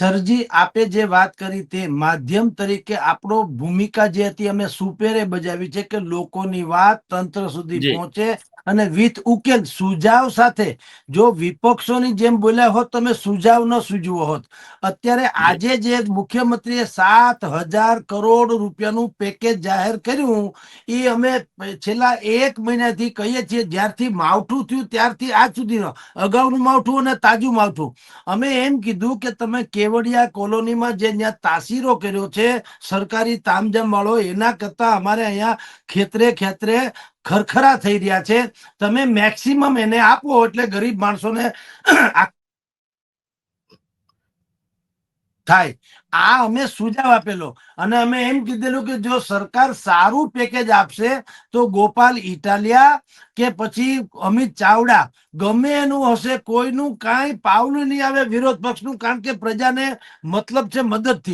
સરજી આપે જે વાત કરી તે માધ્યમ તરીકે આપણો ભૂમિકા જે હતી અમે સુપેરે બજાવી છે કે લોકોની વાત તંત્ર સુધી જી પહોંચે અને વિથ ઉકેલ સુજાવ સાથે. જો વિપક્ષોની જેમ બોલ્યા હોત તમે સુજાવ ન સૂજવો હોત. અત્યારે જી આજે જે મુખ્યમંત્રીએ 7,000 કરોડ રૂપિયાનું પેકેજ જાહેર કર્યું એ અમે છેલ્લા 1 મહિનાથી કહીએ છીએ, જ્યારથી માવઠું થયું ત્યારથી આજ સુધીનો અગાઉનું માવઠું અને તાજું માવઠું અમે એમ કીધું કે તમે કેવડિયા કોલોનીમાં જે ત્યાં તાસીરો કર્યો છે સરકારી તામઝામ વાળો, એના કરતા અમારે અહીંયા ખેતરે ખેતરે ખરખરા થઈ રહ્યા છે. તમે મેક્સિમમ એને આપો એટલે ગરીબ માણસોને થાય. આ અમે સુજાવ આપેલો અને અમે એમ કીધેલું કે જો સરકાર સારું પેકેજ આપશે તો ગોપાલ ઇટાલિયા કે પછી અમિત ચાવડા ગમે એનું હશે, કોઈનું કાંઈ પાવલું નહીં આવે વિરોધ પક્ષનું, કારણ કે પ્રજાને મતલબ છે મદદથી.